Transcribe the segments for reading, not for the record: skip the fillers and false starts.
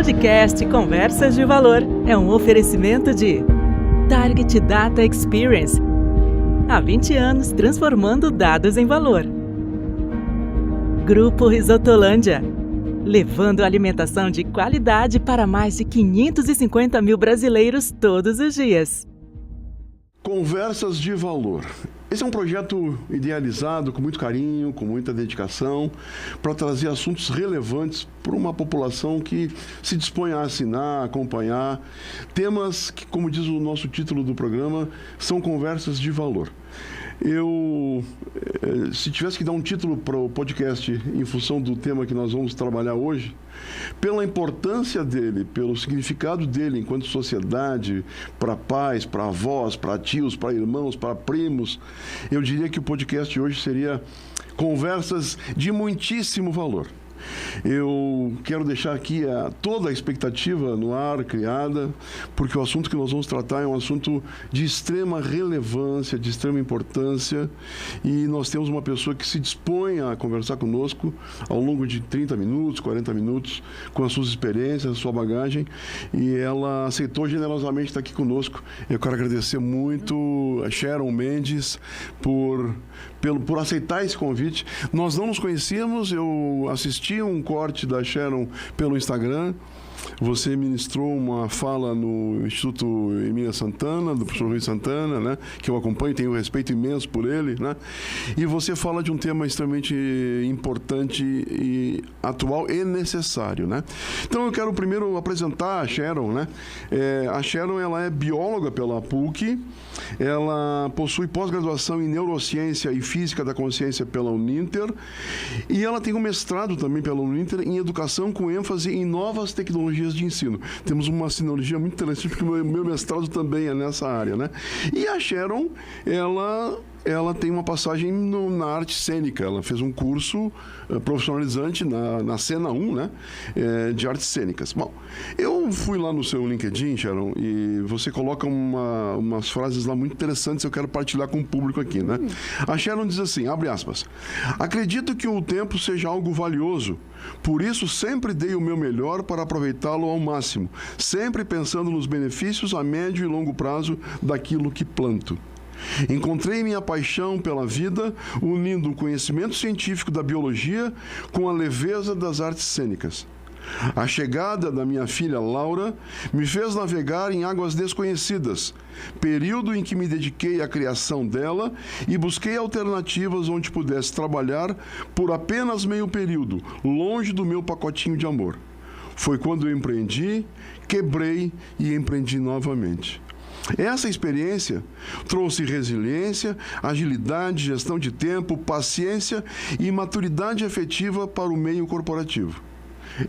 podcast Conversas de Valor é um oferecimento de Target Data Experience. Há 20 anos transformando dados em valor. Grupo Risotolândia, levando alimentação de qualidade para mais de 550 mil brasileiros todos os dias. Conversas de Valor. Esse é um projeto idealizado com muito carinho, com muita dedicação, para trazer assuntos relevantes para uma população que se dispõe a assinar, a acompanhar. Temas que, como diz o nosso título do programa, são conversas de valor. Se tivesse que dar um título para o podcast em função do tema que nós vamos trabalhar hoje, pela importância dele, pelo significado dele enquanto sociedade, para pais, para avós, para tios, para irmãos, para primos, eu diria que o podcast hoje seria Conversas de Muitíssimo Valor. Eu quero deixar aqui toda a expectativa no ar, criada, porque o assunto que nós vamos tratar é um assunto de extrema relevância, de extrema importância, e nós temos uma pessoa que se dispõe a conversar conosco ao longo de 30 minutos, 40 minutos, com as suas experiências, a sua bagagem, e ela aceitou generosamente estar aqui conosco. Eu quero agradecer muito a Sharon Mendes por aceitar esse convite. Nós não nos conhecíamos, eu assisti um corte da Sharon pelo Instagram. Você ministrou uma fala no Instituto Emília Santana, do professor Rui Santana, né? Que eu acompanho, tenho um respeito imenso por ele, né? E você fala de um tema extremamente importante e atual e necessário, né? Então eu quero primeiro apresentar a Sharon, né? A Sharon, ela é bióloga pela PUC, ela possui pós-graduação em Neurociência e Física da Consciência pela Uninter, e ela tem um mestrado também pela Uninter em Educação com ênfase em novas tecnologias de ensino. Temos uma sinologia muito interessante, porque o meu mestrado também é nessa área, né? E a Sharon, ela tem uma passagem na arte cênica. Ela fez um curso profissionalizante na Cena 1, né? De artes cênicas. Bom, eu fui lá no seu LinkedIn, Sharon, e você coloca umas frases lá muito interessantes, eu quero partilhar com o público aqui, né? A Sharon diz assim, abre aspas: acredito que o tempo seja algo valioso, por isso sempre dei o meu melhor para aproveitá-lo ao máximo, sempre pensando nos benefícios a médio e longo prazo daquilo que planto. Encontrei minha paixão pela vida unindo o conhecimento científico da biologia com a leveza das artes cênicas. A chegada da minha filha Laura me fez navegar em águas desconhecidas, período em que me dediquei à criação dela e busquei alternativas onde pudesse trabalhar por apenas meio período, longe do meu pacotinho de amor. Foi quando eu empreendi, quebrei e empreendi novamente. Essa experiência trouxe resiliência, agilidade, gestão de tempo, paciência e maturidade efetiva para o meio corporativo.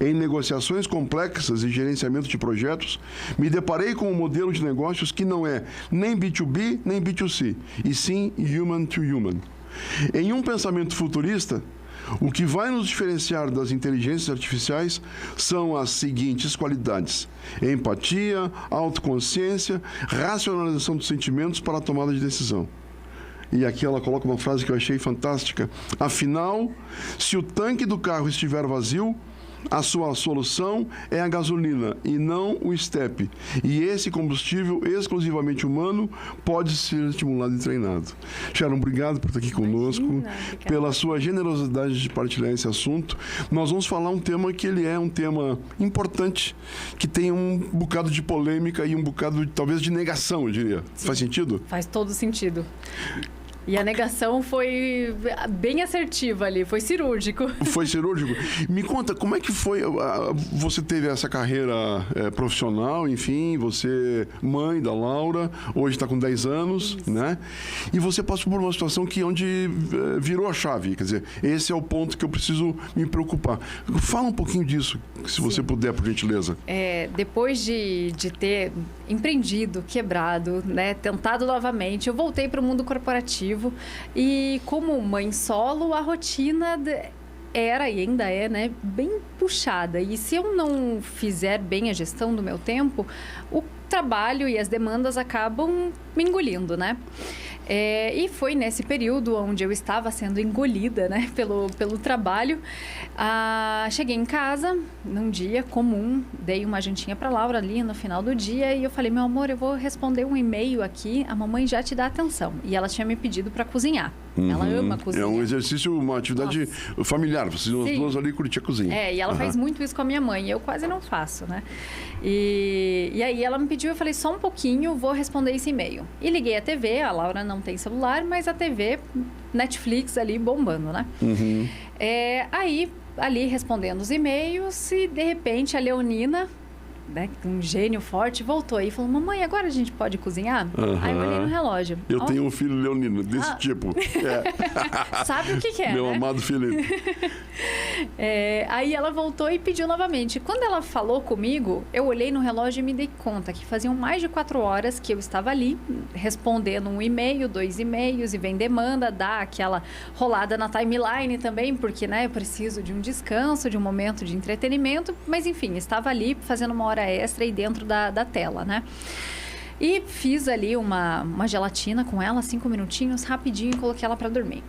Em negociações complexas e gerenciamento de projetos, me deparei com um modelo de negócios que não é nem B2B nem B2C, e sim human to human. Em um pensamento futurista, o que vai nos diferenciar das inteligências artificiais são as seguintes qualidades: empatia, autoconsciência, racionalização dos sentimentos para a tomada de decisão. E aqui ela coloca uma frase que eu achei fantástica. Afinal, se o tanque do carro estiver vazio, a sua solução é a gasolina e não o estepe. E esse combustível exclusivamente humano pode ser estimulado e treinado. Sharon, obrigado por estar aqui conosco, pela sua generosidade de partilhar esse assunto. Nós vamos falar um tema que ele é um tema importante, que tem um bocado de polêmica e um bocado, talvez, de negação, eu diria. Sim. Faz sentido? Faz todo sentido. E a negação foi bem assertiva ali, foi cirúrgico. Foi cirúrgico? Me conta, como é que foi? Você teve essa carreira profissional, enfim, você mãe da Laura, hoje está com 10 anos, isso, né? E você passou por uma situação onde virou a chave, quer dizer, esse é o ponto que eu preciso me preocupar. Fala um pouquinho disso, se você puder, por gentileza. Depois de ter empreendido, quebrado, né, tentado novamente, eu voltei para o mundo corporativo. E como mãe solo, a rotina era e ainda é, né, bem puxada. E se eu não fizer bem a gestão do meu tempo, o trabalho e as demandas acabam me engolindo, né? E foi nesse período onde eu estava sendo engolida, né, pelo trabalho. Cheguei em casa, num dia comum, dei uma jantinha para Laura ali no final do dia e eu falei, meu amor, eu vou responder um e-mail aqui, a mamãe já te dá atenção. E ela tinha me pedido para cozinhar. Ela ama cozinhar. É um exercício, uma atividade familiar. Vocês as duas ali curtiam a cozinha. E ela faz muito isso com a minha mãe. Eu quase não faço, né? E aí ela me pediu, eu falei, só um pouquinho, vou responder esse e-mail. E liguei a TV, a Laura não tem celular, mas a TV, Netflix ali bombando, né? Aí, ali respondendo os e-mails e de repente a Leonina, né, um gênio forte, voltou aí e falou, mamãe, agora a gente pode cozinhar? Aí eu olhei no relógio. Eu tenho um filho leonino, desse tipo. Sabe o que é, Meu né? amado Felipe. Aí ela voltou e pediu novamente. Quando ela falou comigo, eu olhei no relógio e me dei conta que faziam mais de 4 horas que eu estava ali, respondendo um e-mail, 2 e-mails, e vem demanda, dá aquela rolada na timeline também, porque, né, eu preciso de um descanso, de um momento de entretenimento, mas enfim, estava ali fazendo uma hora extra aí dentro da tela, né? E fiz ali uma gelatina com ela, 5 minutinhos, rapidinho, e coloquei ela para dormir.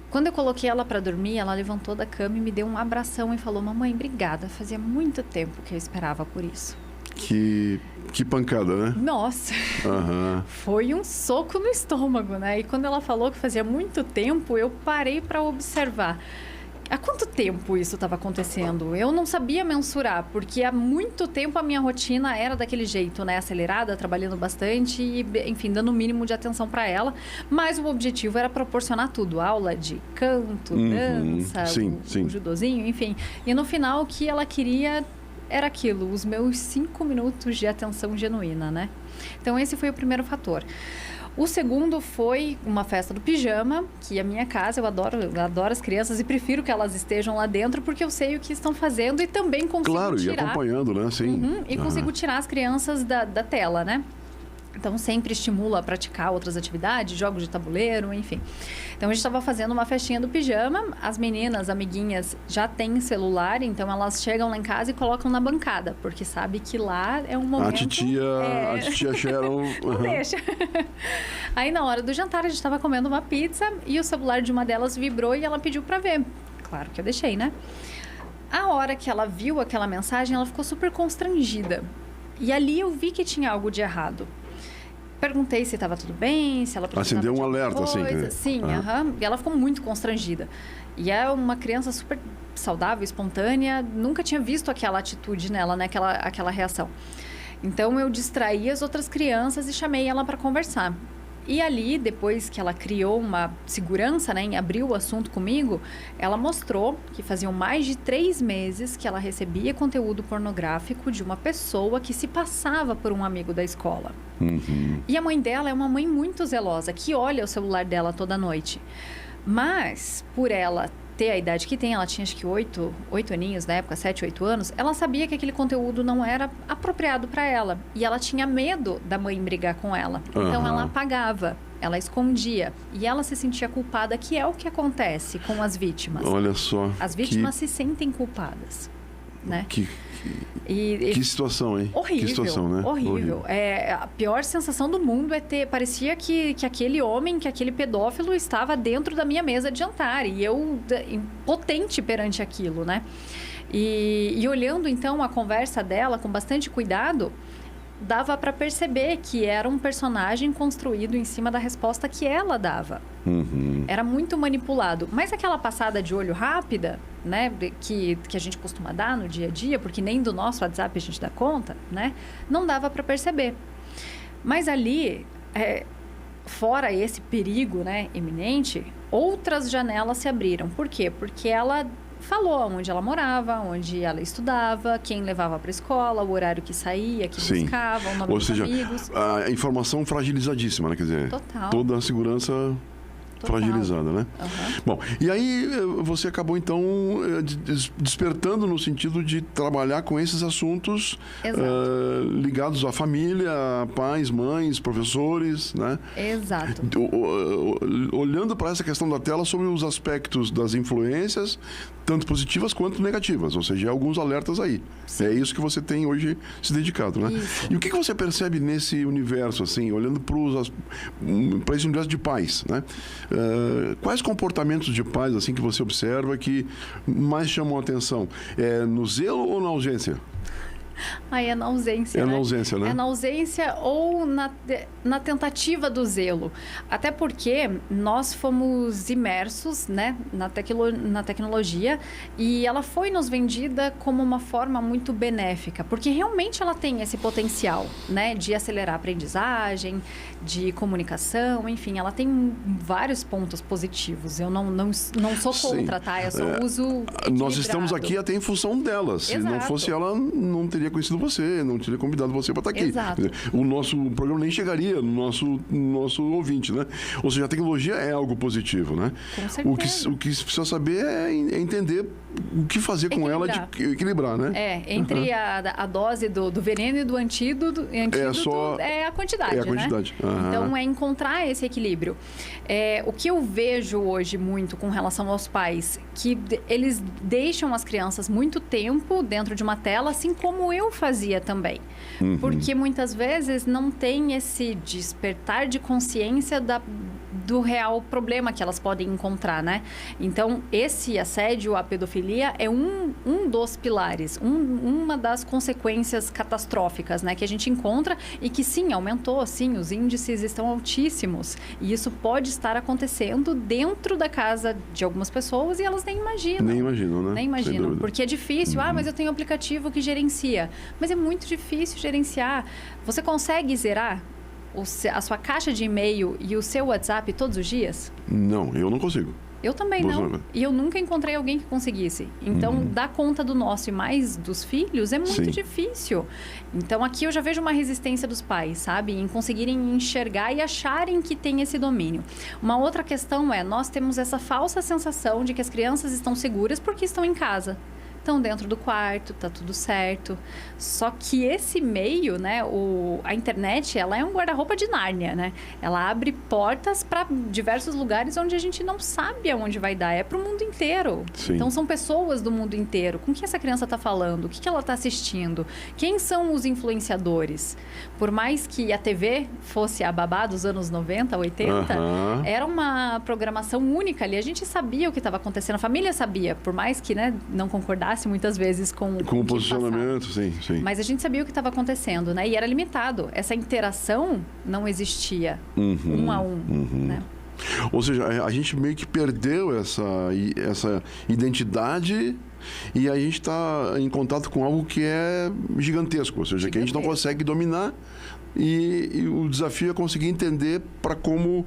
Quando eu coloquei ela para dormir, ela levantou da cama e me deu um abração e falou, mamãe, obrigada, fazia muito tempo que eu esperava por isso. Que pancada, né? Nossa, foi um soco no estômago, né? E quando ela falou que fazia muito tempo, eu parei para observar. Há quanto tempo isso estava acontecendo? Eu não sabia mensurar, porque há muito tempo a minha rotina era daquele jeito, né? Acelerada, trabalhando bastante e, enfim, dando o mínimo de atenção para ela. Mas o objetivo era proporcionar tudo. Aula de canto, dança, o judozinho, enfim. E no final, o que ela queria era aquilo, os meus 5 minutos de atenção genuína, né? Então, esse foi o primeiro fator. O segundo foi uma festa do pijama, que a minha casa, eu adoro as crianças e prefiro que elas estejam lá dentro, porque eu sei o que estão fazendo e também consigo tirar... Claro, e acompanhando, né? Sim. E consigo tirar as crianças da tela, né? Então, sempre estimulo a praticar outras atividades, jogos de tabuleiro, enfim. Então, a gente estava fazendo uma festinha do pijama. As meninas, amiguinhas, já têm celular, então elas chegam lá em casa e colocam na bancada, porque sabe que lá é um momento... A titia Sharon... Não deixa. Aí, na hora do jantar, a gente estava comendo uma pizza e o celular de uma delas vibrou e ela pediu para ver. Claro que eu deixei, né? A hora que ela viu aquela mensagem, ela ficou super constrangida. E ali eu vi que tinha algo de errado. Perguntei se estava tudo bem, se ela precisava acendeu de um alerta, coisa. assim. Né? Sim, E ela ficou muito constrangida. E é uma criança super saudável, espontânea. Nunca tinha visto aquela atitude nela, né? Aquela reação. Então, eu distraí as outras crianças e chamei ela para conversar. E ali, depois que ela criou uma segurança, né, em abrir o assunto comigo, ela mostrou que faziam mais de 3 meses que ela recebia conteúdo pornográfico de uma pessoa que se passava por um amigo da escola. E a mãe dela é uma mãe muito zelosa, que olha o celular dela toda noite. Mas, por ela ter a idade que tem, ela tinha acho que 8 aninhos na época, 7, 8 anos, ela sabia que aquele conteúdo não era apropriado para ela. E ela tinha medo da mãe brigar com ela. Então ela apagava, ela escondia. E ela se sentia culpada, que é o que acontece com as vítimas. Olha só. As vítimas se sentem culpadas, né? Que situação, hein? Horrível, que situação, né? Horrível. A pior sensação do mundo é parecia que aquele homem, que aquele pedófilo estava dentro da minha mesa de jantar. E eu, impotente perante aquilo, né? E olhando, então, a conversa dela com bastante cuidado, dava para perceber que era um personagem construído em cima da resposta que ela dava. Era muito manipulado. Mas aquela passada de olho rápida, né, que a gente costuma dar no dia a dia, porque nem do nosso WhatsApp a gente dá conta, né, não dava para perceber. Mas ali, fora esse perigo, né, iminente, outras janelas se abriram. Por quê? Porque ela falou onde ela morava, onde ela estudava, quem levava para a escola, o horário que saía, que buscava, o nome dos amigos. A informação fragilizadíssima, né? Quer dizer, total. Toda a segurança fragilizada, né? Bom, e aí você acabou, então, despertando no sentido de trabalhar com esses assuntos ligados à família, a pais, mães, professores, né? Exato. Olhando para essa questão da tela sobre os aspectos das influências, tanto positivas quanto negativas, ou seja, alguns alertas aí. Sim. É isso que você tem hoje se dedicado, né? Isso. E o que você percebe nesse universo, assim, olhando para esse universo de pais, né? Quais comportamentos de pais, assim, que você observa que mais chamam a atenção? É no zelo ou na ausência? Aí é na ausência, né? Na ausência, né? É na ausência ou na tentativa do zelo. Até porque nós fomos imersos, né, na tecnologia, e ela foi nos vendida como uma forma muito benéfica, porque realmente ela tem esse potencial, né, de acelerar a aprendizagem, de comunicação, enfim, ela tem vários pontos positivos. Eu não sou contra, tá? Eu só uso equilibrado. Nós estamos aqui até em função dela. Se não fosse ela, não teria conhecido você, não teria convidado você para estar aqui. Exato. O nosso programa nem chegaria no nosso ouvinte, né? Ou seja, a tecnologia é algo positivo, né? Com certeza. O que precisa saber é entender o que fazer com ela, de equilibrar, né? Entre a dose do veneno e do antídoto é a quantidade, É a quantidade. Né? Então, é encontrar esse equilíbrio. O que eu vejo hoje muito com relação aos pais, que eles deixam as crianças muito tempo dentro de uma tela, assim como eu fazia também. Porque muitas vezes não tem esse despertar de consciência do real problema que elas podem encontrar, né? Então, esse assédio, a pedofilia, é um dos pilares, uma das consequências catastróficas, né? Que a gente encontra e que, sim, aumentou, sim, os índices estão altíssimos. E isso pode estar acontecendo dentro da casa de algumas pessoas e elas nem imaginam. Nem imaginam, né? Nem imaginam, porque é difícil. Mas eu tenho um aplicativo que gerencia. Mas é muito difícil gerenciar. Você consegue zerar a sua caixa de e-mail e o seu WhatsApp todos os dias? Não, eu não consigo. Eu também não. E eu nunca encontrei alguém que conseguisse. Então, dar conta do nosso e mais dos filhos é muito difícil. Então, aqui eu já vejo uma resistência dos pais, sabe? Em conseguirem enxergar e acharem que tem esse domínio. Uma outra questão nós temos essa falsa sensação de que as crianças estão seguras porque estão em casa. Estão dentro do quarto, tá tudo certo. Só que esse meio, né, a internet, ela é um guarda-roupa de Nárnia, né? Ela abre portas para diversos lugares onde a gente não sabe aonde vai dar. É para o mundo inteiro. Sim. Então, são pessoas do mundo inteiro. Com que essa criança está falando? O que ela está assistindo? Quem são os influenciadores? Por mais que a TV fosse a babá dos anos 90, 80, era uma programação única ali. A gente sabia o que estava acontecendo. A família sabia, por mais que, né, não concordasse muitas vezes com o posicionamento, sim. Mas a gente sabia o que estava acontecendo, né? E era limitado. Essa interação não existia um a um, né? Ou seja, a gente meio que perdeu essa identidade e a gente está em contato com algo que é gigantesco, ou seja, que a gente não consegue dominar. E o desafio é conseguir entender para como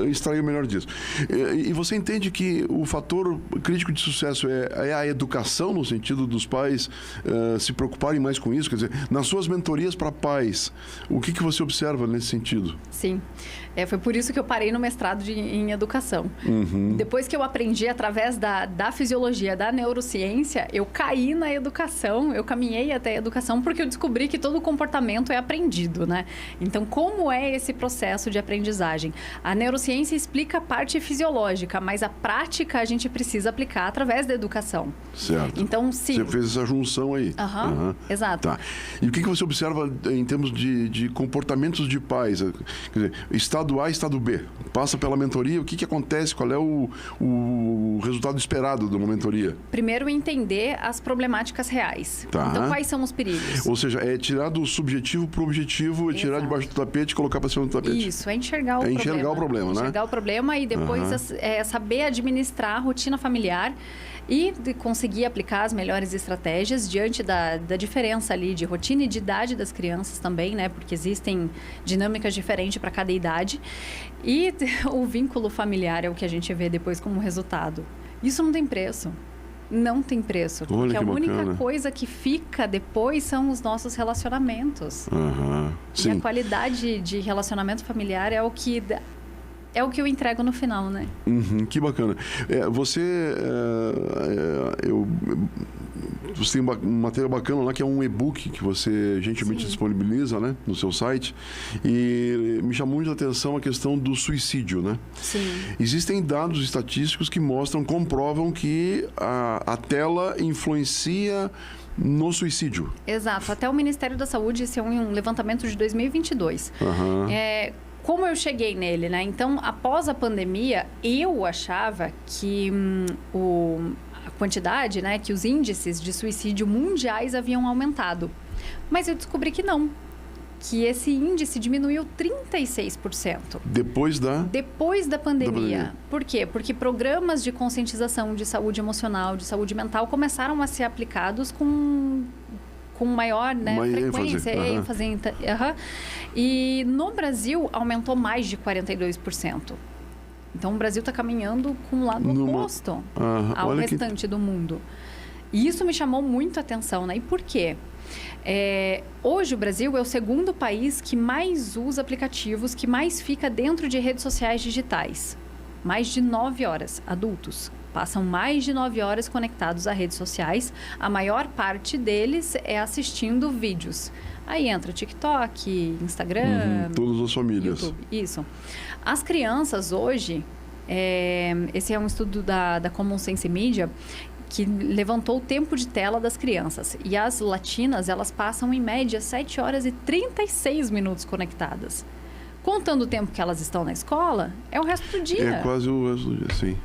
extrair o melhor disso. E você entende que o fator crítico de sucesso é a educação, no sentido dos pais se preocuparem mais com isso? Quer dizer, nas suas mentorias para pais, o que você observa nesse sentido? Sim. Foi por isso que eu parei no mestrado em educação. Depois que eu aprendi através da fisiologia, da neurociência, eu caí na educação, eu caminhei até a educação porque eu descobri que todo comportamento é aprendido, né? Então, como é esse processo de aprendizagem? A neurociência explica a parte fisiológica, mas a prática a gente precisa aplicar através da educação. Certo. Então, sim. Você fez essa junção aí. Exato. Tá. E o que você observa em termos de comportamentos de pais? Quer dizer, estado A e estado B. Passa pela mentoria, o que acontece? Qual é o resultado esperado de uma mentoria? Primeiro, entender as problemáticas reais. Tá. Então, quais são os perigos? Ou seja, é tirar do subjetivo para o objetivo, é tirar debaixo do tapete e colocar para cima do tapete. Isso, é enxergar o problema. É enxergar o problema, né? Enxergar o problema e depois saber administrar a rotina familiar e conseguir aplicar as melhores estratégias diante da diferença ali de rotina e de idade das crianças também, né? Porque existem dinâmicas diferentes para cada idade. E o vínculo familiar é o que a gente vê depois como resultado. Isso não tem preço. Não tem preço. Porque a única coisa que fica depois são os nossos relacionamentos. Sim. E a qualidade de relacionamento familiar é o que é o que eu entrego no final, né? Que bacana. Você tem um material bacana lá que é um e-book que você gentilmente disponibiliza, né, no seu site, e me chamou muita atenção a questão do suicídio, né? Sim. Existem dados estatísticos que comprovam que a tela influencia no suicídio. Exato. Até o Ministério da Saúde, esse é um levantamento de 2022. Como eu cheguei nele, né? Então, após a pandemia, eu achava que a quantidade, né, que os índices de suicídio mundiais haviam aumentado. Mas eu descobri que não. Que esse índice diminuiu 36%. Depois da pandemia. Por quê? Porque programas de conscientização de saúde emocional, de saúde mental, começaram a ser aplicados com maior, né, frequência, ênfase. E no Brasil aumentou mais de 42%. Então o Brasil está caminhando com o lado oposto ao restante do mundo. E isso me chamou muito a atenção, né? E por quê? Hoje o Brasil é o segundo país que mais usa aplicativos, que mais fica dentro de redes sociais digitais. Mais de 9 horas, adultos. Passam mais de 9 horas conectados a redes sociais. A maior parte deles é assistindo vídeos. Aí entra TikTok, Instagram... todas as famílias. YouTube, isso. As crianças hoje... esse é um estudo da Common Sense Media... que levantou o tempo de tela das crianças. E as latinas, elas passam em média 7 horas e 36 minutos conectadas. Contando o tempo que elas estão na escola, é o resto do dia. É quase o resto do dia, sim.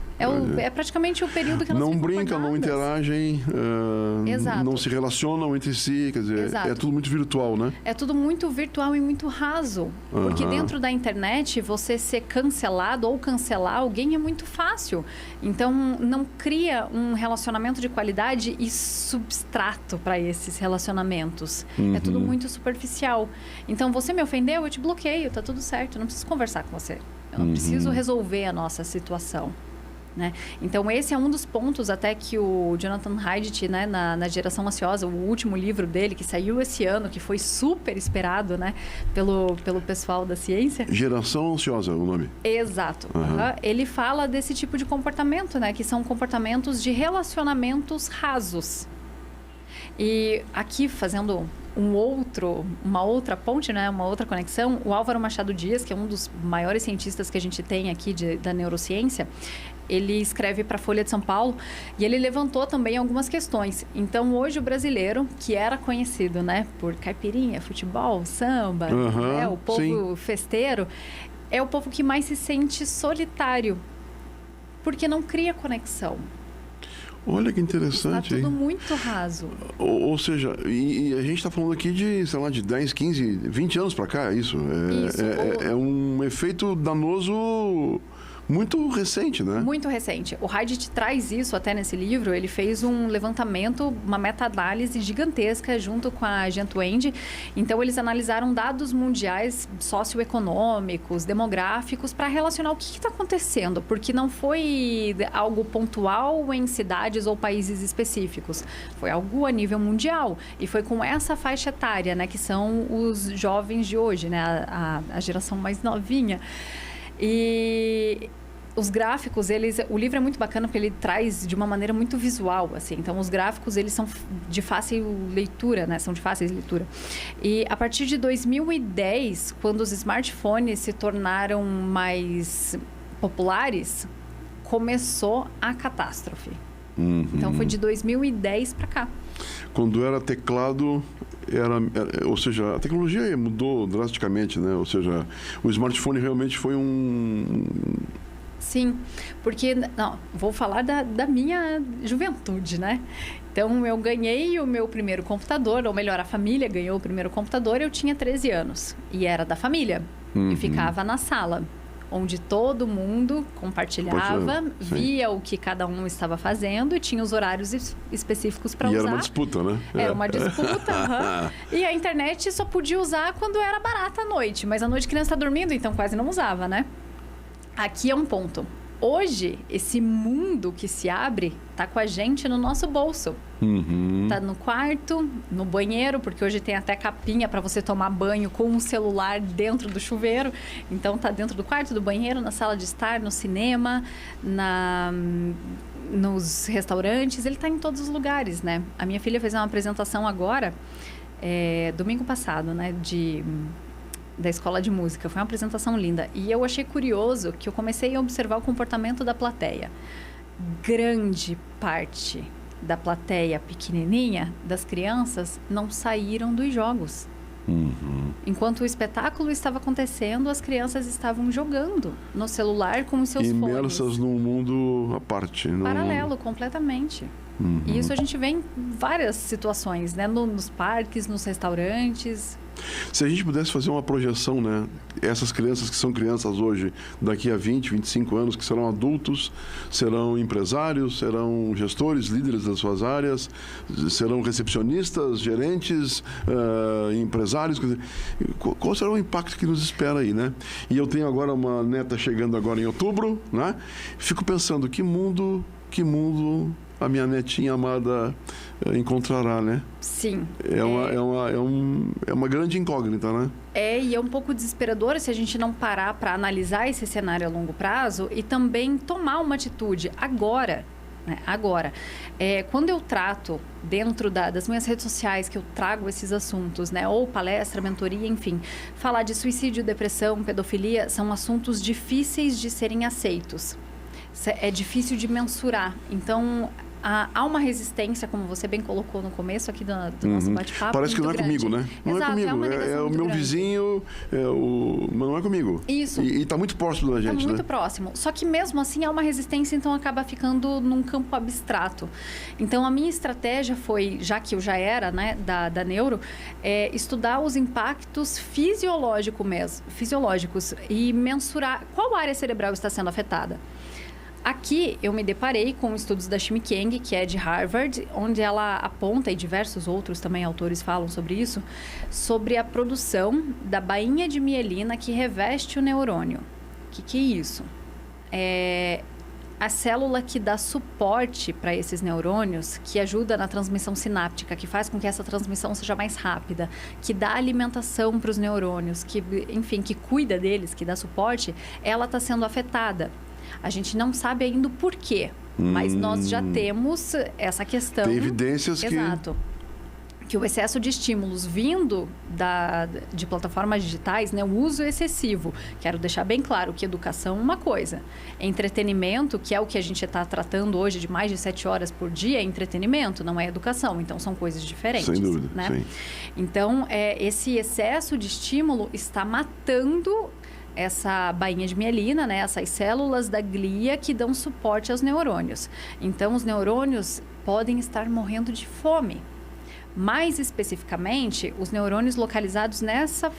É praticamente o período que elas não brincam, não interagem, não se relacionam entre si, quer dizer, é tudo muito virtual, né? É tudo muito virtual e muito raso. Porque dentro da internet, você ser cancelado ou cancelar alguém é muito fácil. Então, não cria um relacionamento de qualidade e substrato para esses relacionamentos. É tudo muito superficial. Então, você me ofendeu, eu te bloqueio, tá tudo certo. Eu não preciso conversar com você. Eu não preciso resolver a nossa situação. Né? Então, esse é um dos pontos até que o Jonathan Haidt, né, na Geração Ansiosa, o último livro dele, que saiu esse ano, que foi super esperado, né, pelo pessoal da ciência. Geração Ansiosa, o nome. Exato. Ele fala desse tipo de comportamento, né, que são comportamentos de relacionamentos rasos. E aqui, fazendo uma outra ponte, né, uma outra conexão, o Álvaro Machado Dias, que é um dos maiores cientistas que a gente tem aqui da neurociência, ele escreve para a Folha de São Paulo e ele levantou também algumas questões. Então, hoje o brasileiro, que era conhecido, né, por caipirinha, futebol, samba, né, o povo festeiro, é o povo que mais se sente solitário, porque não cria conexão. Olha que interessante. Está tudo muito raso. Ou seja, e a gente está falando aqui de, sei lá, de 10, 15, 20 anos para cá, isso. É um efeito danoso muito recente, né? Muito recente. O Haidt traz isso até nesse livro. Ele fez um levantamento, uma meta-análise gigantesca junto com a Gentuende. Então, eles analisaram dados mundiais socioeconômicos, demográficos, para relacionar o que está acontecendo. Porque não foi algo pontual em cidades ou países específicos. Foi algo a nível mundial. E foi com essa faixa etária, né? Que são os jovens de hoje, né? A geração mais novinha. E os gráficos, o livro é muito bacana porque ele traz de uma maneira muito visual, assim. Então, os gráficos, eles são de fácil leitura, né? São de fácil leitura. E a partir de 2010, quando os smartphones se tornaram mais populares, começou a catástrofe. Então, foi de 2010 para cá. Quando era teclado, ou seja, a tecnologia mudou drasticamente, né? Ou seja, o smartphone realmente foi Sim, porque, vou falar da minha juventude, né? Então, eu ganhei o meu primeiro computador, ou melhor, a família ganhou o primeiro computador, eu tinha 13 anos. E era da família. E ficava na sala, onde todo mundo compartilhava, via o que cada um estava fazendo e tinha os horários específicos para usar. E era uma disputa, né? Era uma disputa, E a internet só podia usar quando era barata à noite. Mas à noite a criança está dormindo, então quase não usava, né? Aqui é um ponto. hoje, esse mundo que se abre está com a gente no nosso bolso. Tá no quarto, no banheiro, porque hoje tem até capinha para você tomar banho com um celular dentro do chuveiro. Então tá dentro do quarto, do banheiro, na sala de estar, no cinema, nos restaurantes. Ele tá em todos os lugares, né? A minha filha fez uma apresentação agora, domingo passado, né? Da escola de música. Foi uma apresentação linda. E eu achei curioso que eu comecei a observar o comportamento da plateia. Grande parte da plateia pequenininha, das crianças, não saíram dos jogos. Enquanto o espetáculo estava acontecendo, as crianças estavam jogando no celular com os seus fones. Imersas num mundo à parte. Paralelo, completamente. E isso a gente vê em várias situações, né? Nos parques, nos restaurantes. Se a gente pudesse fazer uma projeção, né? Essas crianças que são crianças hoje, daqui a 20, 25 anos, que serão adultos, serão empresários, serão gestores, líderes das suas áreas, serão recepcionistas, gerentes, empresários. Qual será o impacto que nos espera aí, né? E eu tenho agora uma neta chegando agora em outubro, né? Fico pensando, que mundo a minha netinha amada encontrará, né? Sim. É uma grande incógnita, né? E é um pouco desesperador se a gente não parar para analisar esse cenário a longo prazo e também tomar uma atitude agora. Né? Agora, quando eu trato dentro das minhas redes sociais, que eu trago esses assuntos, né? Ou palestra, mentoria, enfim, falar de suicídio, depressão, pedofilia, são assuntos difíceis de serem aceitos. É difícil de mensurar. Então, há uma resistência, como você bem colocou no começo aqui do nosso bate-papo. Parece que não é grande. Comigo, né? Não Exato, é comigo. É o meu grande. Vizinho, mas não é comigo. Isso. E está muito próximo da gente, né? Muito né? próximo. Só que mesmo assim há uma resistência, então acaba ficando num campo abstrato. Então a minha estratégia foi, já que eu já era, né, da neuro, estudar os impactos fisiológicos e mensurar qual área cerebral está sendo afetada. Aqui eu me deparei com estudos da Shimi Kang, que é de Harvard, onde ela aponta, e diversos outros também autores falam sobre isso, sobre a produção da bainha de mielina que reveste o neurônio. O que é isso? É a célula que dá suporte para esses neurônios, que ajuda na transmissão sináptica, que faz com que essa transmissão seja mais rápida, que dá alimentação para os neurônios, que, enfim, que cuida deles, que dá suporte, ela está sendo afetada. A gente não sabe ainda o porquê, mas nós já temos essa questão. Tem evidências Exato. Que o excesso de estímulos vindo de plataformas digitais, né, o uso excessivo. Quero deixar bem claro que educação é uma coisa. Entretenimento, que é o que a gente está tratando hoje de mais de 7 horas por dia, é entretenimento, não é educação. Então, são coisas diferentes. Sem dúvida, né? Sim. Então, esse excesso de estímulo está matando essa bainha de mielina, né? Essas células da glia que dão suporte aos neurônios. Então, os neurônios podem estar morrendo de fome. Mais especificamente, os neurônios localizados nessa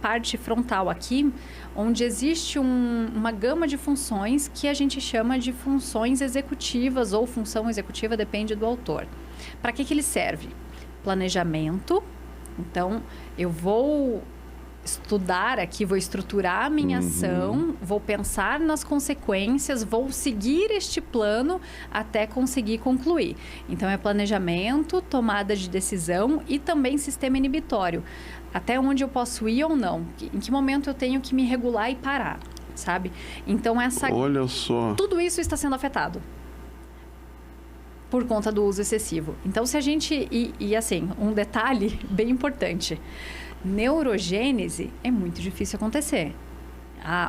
parte frontal aqui, onde existe uma gama de funções que a gente chama de funções executivas ou função executiva, depende do autor. Para que ele serve? Planejamento. Então, eu vou estudar aqui, vou estruturar a minha ação, vou pensar nas consequências, vou seguir este plano até conseguir concluir. Então, é planejamento, tomada de decisão e também sistema inibitório. Até onde eu posso ir ou não. Em que momento eu tenho que me regular e parar, sabe? Então, Olha só. Tudo isso está sendo afetado por conta do uso excessivo. Então, se a gente... E assim, um detalhe bem importante. Neurogênese é muito difícil acontecer.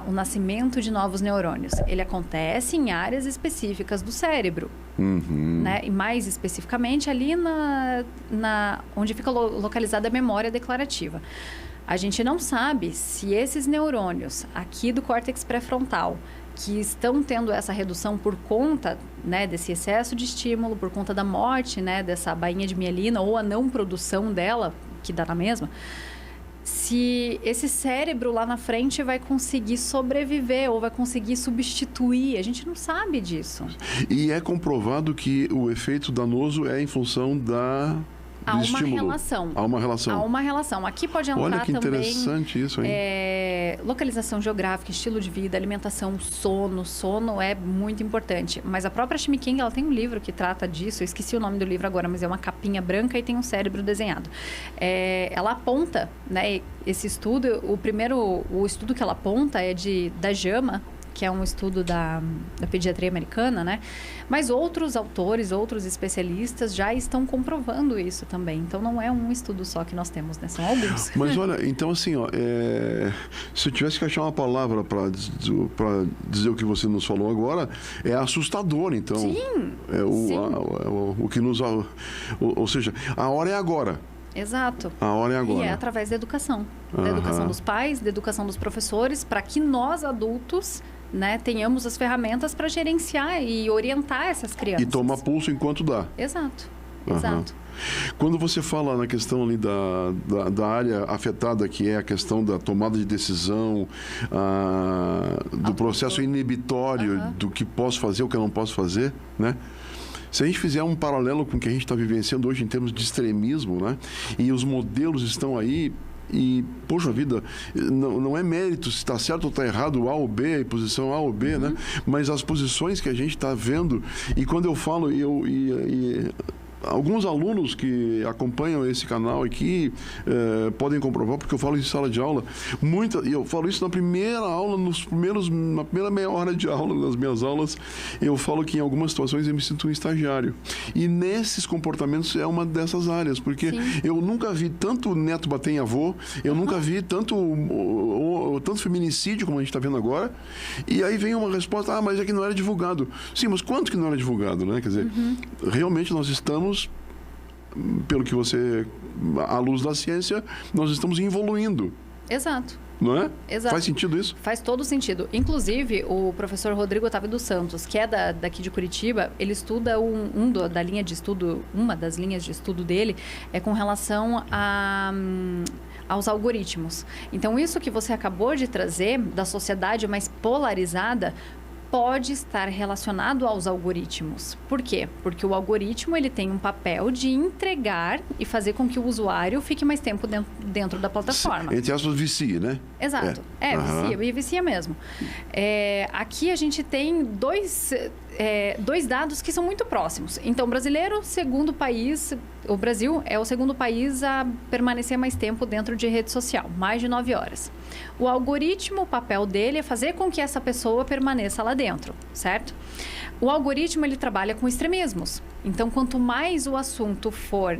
O nascimento de novos neurônios, ele acontece em áreas específicas do cérebro, né? E mais especificamente ali onde fica localizada a memória declarativa. A gente não sabe se esses neurônios aqui do córtex pré-frontal, que estão tendo essa redução por conta, né, desse excesso de estímulo, por conta da morte, né, dessa bainha de mielina ou a não produção dela, que dá na mesma, se esse cérebro lá na frente vai conseguir sobreviver ou vai conseguir substituir. A gente não sabe disso. E é comprovado que o efeito danoso é em função da Há uma estímulo. relação. Há uma relação. Há uma relação. Aqui pode entrar Olha que também... interessante isso, hein? Localização geográfica, estilo de vida, alimentação, sono. Sono é muito importante. Mas a própria Chimiquinga, ela tem um livro que trata disso. Eu esqueci o nome do livro agora, mas é uma capinha branca e tem um cérebro desenhado. Ela aponta, né? Esse estudo, o estudo que ela aponta é da JAMA, que é um estudo da pediatria americana, né? Mas outros autores, outros especialistas já estão comprovando isso também. Então, não é um estudo só que nós temos, né? São alguns. Mas olha, então assim, se eu tivesse que achar uma palavra para dizer o que você nos falou agora, é assustador, então. Sim, sim. O que nos... Ou seja, a hora é agora. Exato. A hora é agora. E é através da educação. Da educação dos pais, da educação dos professores, para que nós, adultos, né, tenhamos as ferramentas para gerenciar e orientar essas crianças. E tomar pulso enquanto dá. Exato. Exato. Quando você fala na questão ali da área afetada, que é a questão da tomada de decisão, do processo inibitório do que posso fazer, o que eu não posso fazer, né? Se a gente fizer um paralelo com o que a gente está vivenciando hoje em termos de extremismo, né? E os modelos estão aí, e, poxa vida, não é mérito se está certo ou está errado, A ou B, a posição A ou B, né? Mas as posições que a gente está vendo, e quando eu falo, alguns alunos que acompanham esse canal aqui podem comprovar, porque eu falo em sala de aula. E eu falo isso na primeira aula, na primeira meia hora de aula, nas minhas aulas, eu falo que em algumas situações eu me sinto um estagiário. E nesses comportamentos é uma dessas áreas, porque eu nunca vi tanto neto bater em avô, eu nunca vi tanto feminicídio como a gente está vendo agora. E aí vem uma resposta, mas é que não era divulgado. Sim, mas quanto que não era divulgado, né? Quer dizer, realmente nós estamos, pelo que você, à luz da ciência, nós estamos evoluindo. Exato. Não é? Exato. Faz sentido isso? Faz todo sentido. Inclusive, o professor Rodrigo Otávio dos Santos, que é daqui de Curitiba, ele estuda uma das linhas de estudo dele é com relação aos algoritmos. Então, isso que você acabou de trazer, da sociedade mais polarizada, pode estar relacionado aos algoritmos. Por quê? Porque o algoritmo ele tem um papel de entregar e fazer com que o usuário fique mais tempo dentro da plataforma. Entre aspas, vicia, né? Exato. Vicia, e vicia mesmo. Aqui a gente tem dois dados que são muito próximos. Então, o Brasil é o segundo país a permanecer mais tempo dentro de rede social, mais de 9 horas. O algoritmo, o papel dele é fazer com que essa pessoa permaneça lá dentro, certo? O algoritmo, ele trabalha com extremismos. Então, quanto mais o assunto for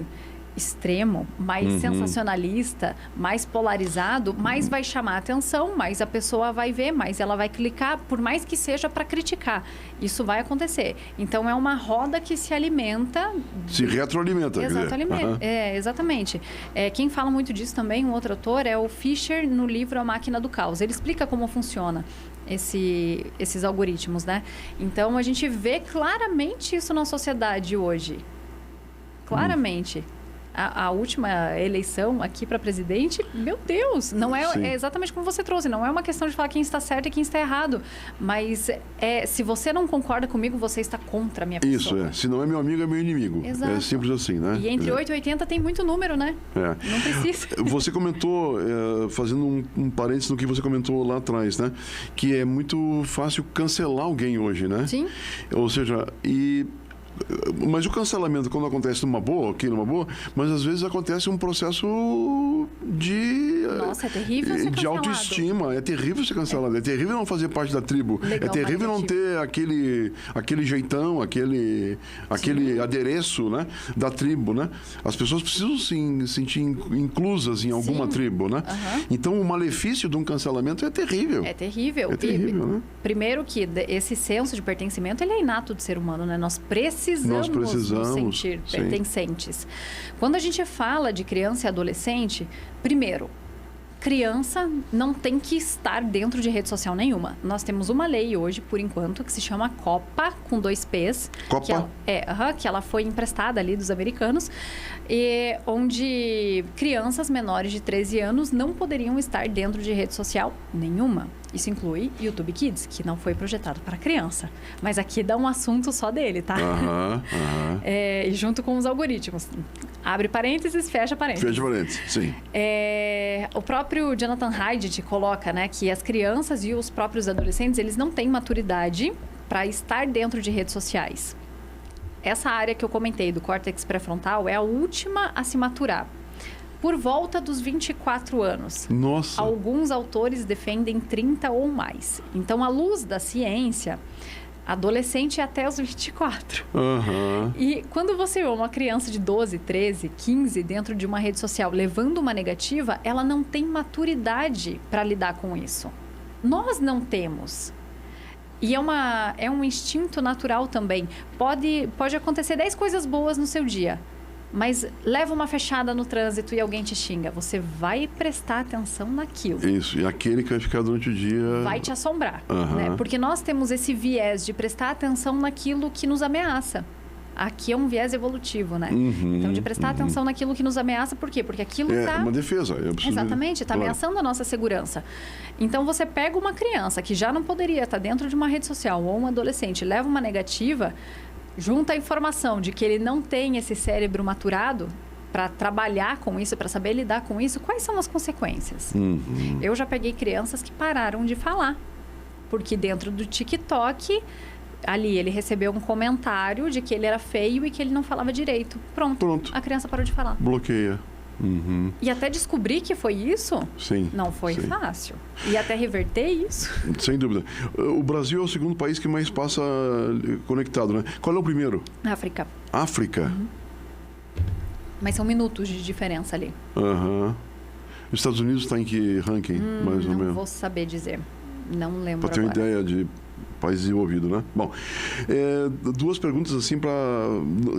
extremo, mais sensacionalista, mais polarizado, mais vai chamar a atenção, mais a pessoa vai ver, mais ela vai clicar, por mais que seja para criticar. Isso vai acontecer. Então, é uma roda que se alimenta... Se retroalimenta. Exatamente. Quem fala muito disso também, um outro autor, é o Fischer, no livro A Máquina do Caos. Ele explica como funciona esses algoritmos, né? Então, a gente vê claramente isso na sociedade hoje. Claramente. A última eleição aqui para presidente, meu Deus, não é exatamente como você trouxe, não é uma questão de falar quem está certo e quem está errado, mas se você não concorda comigo, você está contra a minha pessoa. Isso, se não é meu amigo, é meu inimigo. Exato. É simples assim, né? E entre 8 e 80 tem muito número, né? Não precisa. Você comentou, fazendo um parênteses no que você comentou lá atrás, né? Que é muito fácil cancelar alguém hoje, né? Sim. Ou seja, mas o cancelamento, quando acontece numa boa, mas às vezes acontece um processo de... Nossa, é terrível ser cancelado. De autoestima. É terrível ser cancelado. É terrível não fazer parte da tribo. É terrível não ter aquele jeitão, aquele adereço, né, da tribo, né? As pessoas precisam se sentir inclusas em alguma tribo, né? Então, o malefício de um cancelamento é terrível. É terrível. É terrível, né? Primeiro que esse senso de pertencimento, ele é inato do ser humano, né? Nós precisamos nos sentir pertencentes. Quando a gente fala de criança e adolescente, primeiro, criança não tem que estar dentro de rede social nenhuma. Nós temos uma lei hoje, por enquanto, que se chama COPPA, com 2 P's. COPPA? Que ela foi emprestada ali dos americanos, onde crianças menores de 13 anos não poderiam estar dentro de rede social nenhuma. Isso inclui YouTube Kids, que não foi projetado para criança. Mas aqui dá um assunto só dele, tá? E junto com os algoritmos. Abre parênteses, fecha parênteses. Fecha parênteses, sim. O próprio Jonathan Haidt coloca, né, que as crianças e os próprios adolescentes, eles não têm maturidade para estar dentro de redes sociais. Essa área que eu comentei do córtex pré-frontal é a última a se maturar. Por volta dos 24 anos. Nossa! Alguns autores defendem 30 ou mais. Então, à luz da ciência, adolescente é até os 24. E quando você vê uma criança de 12, 13, 15 dentro de uma rede social levando uma negativa, ela não tem maturidade para lidar com isso. Nós não temos. E é um instinto natural também. Pode acontecer 10 coisas boas no seu dia. Mas leva uma fechada no trânsito e alguém te xinga. Você vai prestar atenção naquilo. Isso. E aquele que vai ficar durante o dia... vai te assombrar. Né? Porque nós temos esse viés de prestar atenção naquilo que nos ameaça. Aqui é um viés evolutivo, né? Então, de prestar atenção naquilo que nos ameaça. Por quê? Porque aquilo está... É uma defesa. Exatamente. Está ameaçando a nossa segurança. Então, você pega uma criança que já não poderia estar dentro de uma rede social ou um adolescente, leva uma negativa... junta a informação de que ele não tem esse cérebro maturado para trabalhar com isso, para saber lidar com isso, quais são as consequências? Eu já peguei crianças que pararam de falar, porque dentro do TikTok, ali ele recebeu um comentário de que ele era feio e que ele não falava direito. Pronto. A criança parou de falar. Bloqueia. E até descobrir que foi isso, não foi fácil. E até reverter isso. Sem dúvida. O Brasil é o segundo país que mais passa conectado, né? Qual é o primeiro? África. África? Mas são minutos de diferença ali. Os Estados Unidos está em que ranking, mais ou menos? Não vou saber dizer. Não lembro para ter uma ideia de país desenvolvido, né? Bom, duas perguntas assim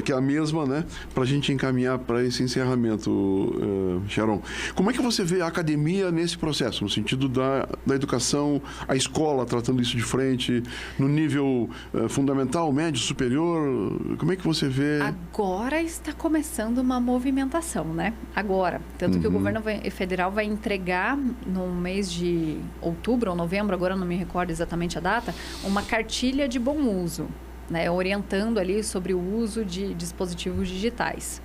que é a mesma, né? Para a gente encaminhar para esse encerramento, Sharon. Como é que você vê a academia nesse processo, no sentido da educação, a escola tratando isso de frente, no nível fundamental, médio, superior? Como é que você vê? Agora está começando uma movimentação, né? Agora, tanto que o governo federal vai entregar no mês de outubro ou novembro, agora não me recordo exatamente a data, uma cartilha de bom uso, né, orientando ali sobre o uso de dispositivos digitais.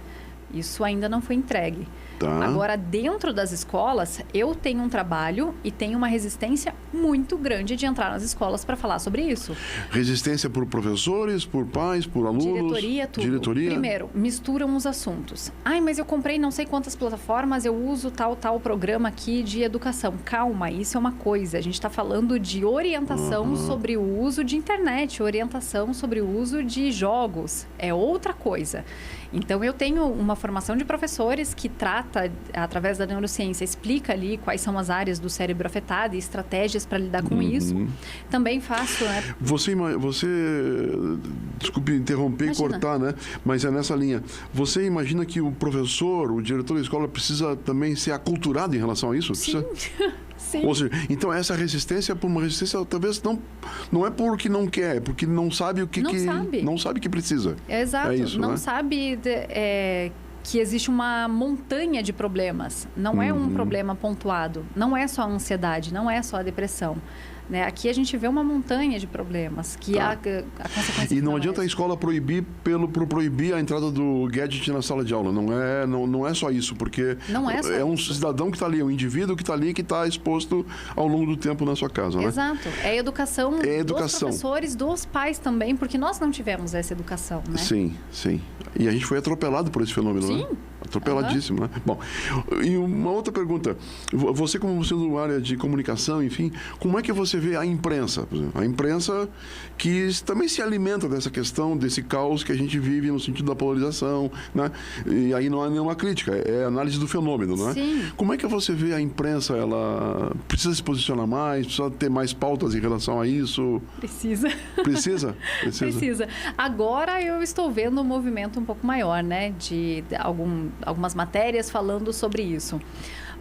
Isso ainda não foi entregue. Agora, dentro das escolas, eu tenho um trabalho e tenho uma resistência muito grande de entrar nas escolas para falar sobre isso. Resistência por professores, por pais, por alunos? Diretoria, tudo. Diretoria? Primeiro, misturam os assuntos. Mas eu comprei não sei quantas plataformas, eu uso tal programa aqui de educação. Calma, isso é uma coisa. A gente está falando de orientação sobre o uso de internet, orientação sobre o uso de jogos. É outra coisa. Então, eu tenho uma formação de professores que trata, através da neurociência, explica ali quais são as áreas do cérebro afetado e estratégias para lidar com isso. Também faço, né? Você desculpe interromper e cortar, né? Mas é nessa linha. Você imagina que o professor, o diretor da escola precisa também ser aculturado em relação a isso? Sim. Sim. Ou seja, então essa resistência por uma resistência talvez não é porque não quer, é porque não sabe o que não sabe que precisa. Exato. É isso, não né? sabe que existe uma montanha de problemas. Não é um problema pontuado. Não é só a ansiedade, não é só a depressão. Né? Aqui a gente vê uma montanha de problemas que a consequência. E não adianta a escola proibir por proibir a entrada do gadget na sala de aula. Não é só isso, porque não é, só um cidadão que está ali, um indivíduo que está ali, que está exposto ao longo do tempo na sua casa. Exato. Né? É educação dos professores, dos pais também, porque nós não tivemos essa educação. Né? Sim. E a gente foi atropelado por esse fenômeno, né? Atropeladíssimo, né? Bom, e uma outra pergunta. Você, como sendo uma área de comunicação, enfim, como é que você vê a imprensa? Por exemplo, a imprensa que também se alimenta dessa questão, desse caos que a gente vive no sentido da polarização, né? E aí não há nenhuma crítica, é análise do fenômeno, né? Sim. Como é que você vê a imprensa? Ela precisa se posicionar mais? Precisa ter mais pautas em relação a isso? Precisa. Precisa? Precisa. Agora eu estou vendo um movimento um pouco maior, né? De algumas matérias falando sobre isso.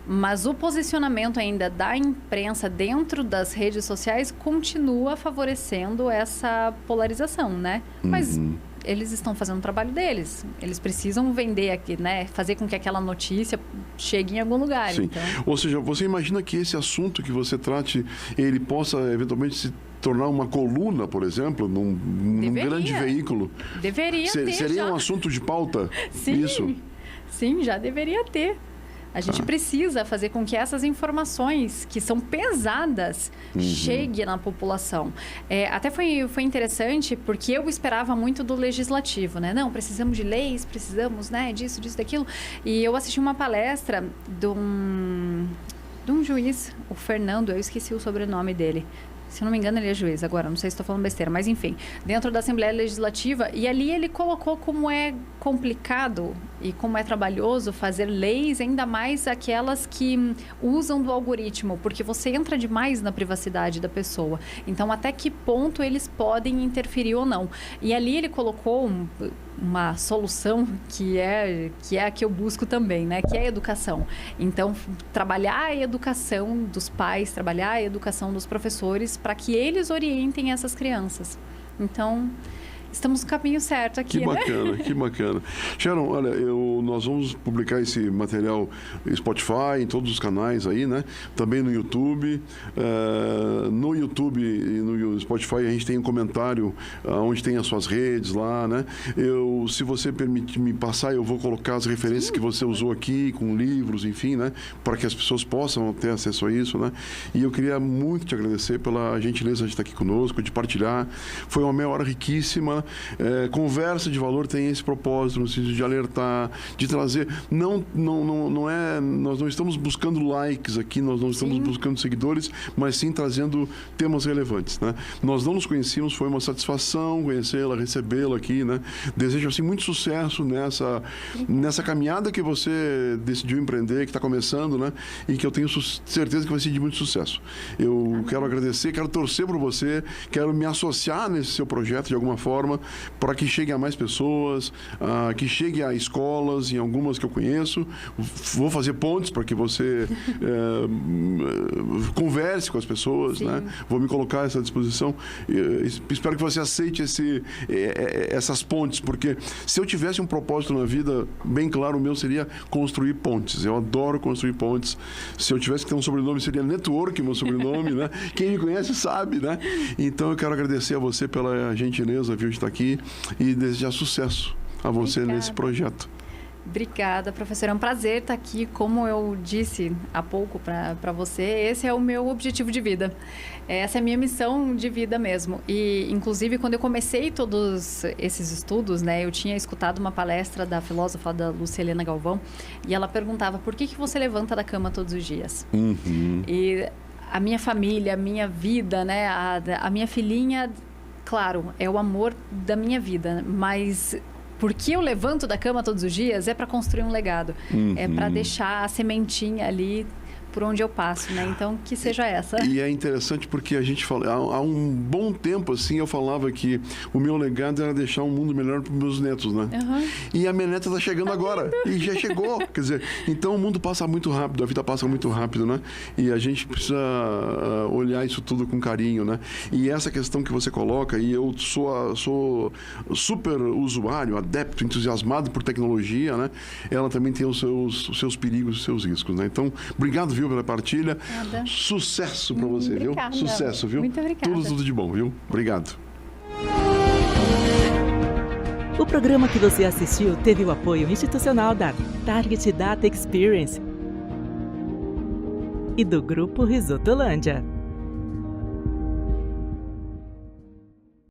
Mas o posicionamento ainda da imprensa dentro das redes sociais continua favorecendo essa polarização, né? Mas eles estão fazendo o trabalho deles. Eles precisam vender aqui, né? Fazer com que aquela notícia chegue em algum lugar. Sim. Então. Ou seja, você imagina que esse assunto que você trate, ele possa eventualmente se tornar uma coluna, por exemplo, num grande veículo? Deveria ter. Seria já um assunto de pauta? Sim, isso? Sim, já deveria ter. A gente precisa fazer com que essas informações, que são pesadas, cheguem na população. Até foi interessante, porque eu esperava muito do legislativo, né? Não, precisamos de leis, precisamos, né, disso, daquilo. E eu assisti uma palestra de um juiz, o Fernando, eu esqueci o sobrenome dele. Se eu não me engano, ele é juiz agora, não sei se estou falando besteira, mas enfim, dentro da Assembleia Legislativa, e ali ele colocou como é complicado e como é trabalhoso fazer leis, ainda mais aquelas que usam do algoritmo, porque você entra demais na privacidade da pessoa. Então, até que ponto eles podem interferir ou não? E ali ele colocou uma solução que é a que eu busco também, né? Que é a educação. Então, trabalhar a educação dos pais, trabalhar a educação dos professores para que eles orientem essas crianças. Então, estamos no caminho certo aqui, que bacana, né? Que bacana. Sharon, olha, nós vamos publicar esse material no Spotify, em todos os canais aí, né? Também no YouTube. No YouTube e no Spotify a gente tem um comentário onde tem as suas redes lá, né? Se você permitir me passar, eu vou colocar as referências que você usou aqui, com livros, enfim, né? Para que as pessoas possam ter acesso a isso, né? E eu queria muito te agradecer pela gentileza de estar aqui conosco, de partilhar. Foi uma meia hora riquíssima. Conversa de valor tem esse propósito, no sentido de alertar, de trazer. Nós não estamos buscando likes aqui, nós não estamos buscando seguidores, mas sim trazendo temas relevantes, né? Nós não nos conhecíamos, foi uma satisfação conhecê-la, recebê-la aqui, né? Desejo assim muito sucesso nessa caminhada que você decidiu empreender, que está começando, né? E que eu tenho certeza que vai ser de muito sucesso. Eu quero agradecer, quero torcer por você, quero me associar nesse seu projeto de alguma forma, para que chegue a mais pessoas, que chegue a escolas, em algumas que eu conheço. Vou fazer pontes para que você converse com as pessoas, né? Vou me colocar a essa disposição. Espero que você aceite essas pontes, porque se eu tivesse um propósito na vida, bem claro, o meu seria construir pontes. Eu adoro construir pontes. Se eu tivesse que ter um sobrenome, seria Network, meu sobrenome, né? Quem me conhece sabe, né? Então eu quero agradecer a você pela gentileza, viu, de estar aqui e desejar sucesso a você nesse projeto. Obrigada, professora. É um prazer estar aqui. Como eu disse há pouco para você, esse é o meu objetivo de vida. Essa é a minha missão de vida mesmo. E, inclusive, quando eu comecei todos esses estudos, né, eu tinha escutado uma palestra da filósofa, da Lúcia Helena Galvão, e ela perguntava: por que você levanta da cama todos os dias? E a minha família, a minha vida, né, a minha filhinha, claro, é o amor da minha vida, mas porque eu levanto da cama todos os dias é para construir um legado, é para deixar a sementinha ali por onde eu passo, né? Então, que seja essa. E é interessante porque a gente fala, há um bom tempo, assim, eu falava que o meu legado era deixar um mundo melhor para os meus netos, né? E a minha neta está chegando agora, e já chegou, quer dizer, então o mundo passa muito rápido, a vida passa muito rápido, né? E a gente precisa olhar isso tudo com carinho, né? E essa questão que você coloca, e eu sou super usuário, adepto, entusiasmado por tecnologia, né? Ela também tem os seus perigos, os seus riscos, né? Então, obrigado, viu, pela partilha. Nada. Sucesso para você, obrigada. Viu? Sucesso, viu? Muito obrigada. Tudo de bom, viu? Obrigado. O programa que você assistiu teve o apoio institucional da Target Data Experience e do Grupo Risotolândia.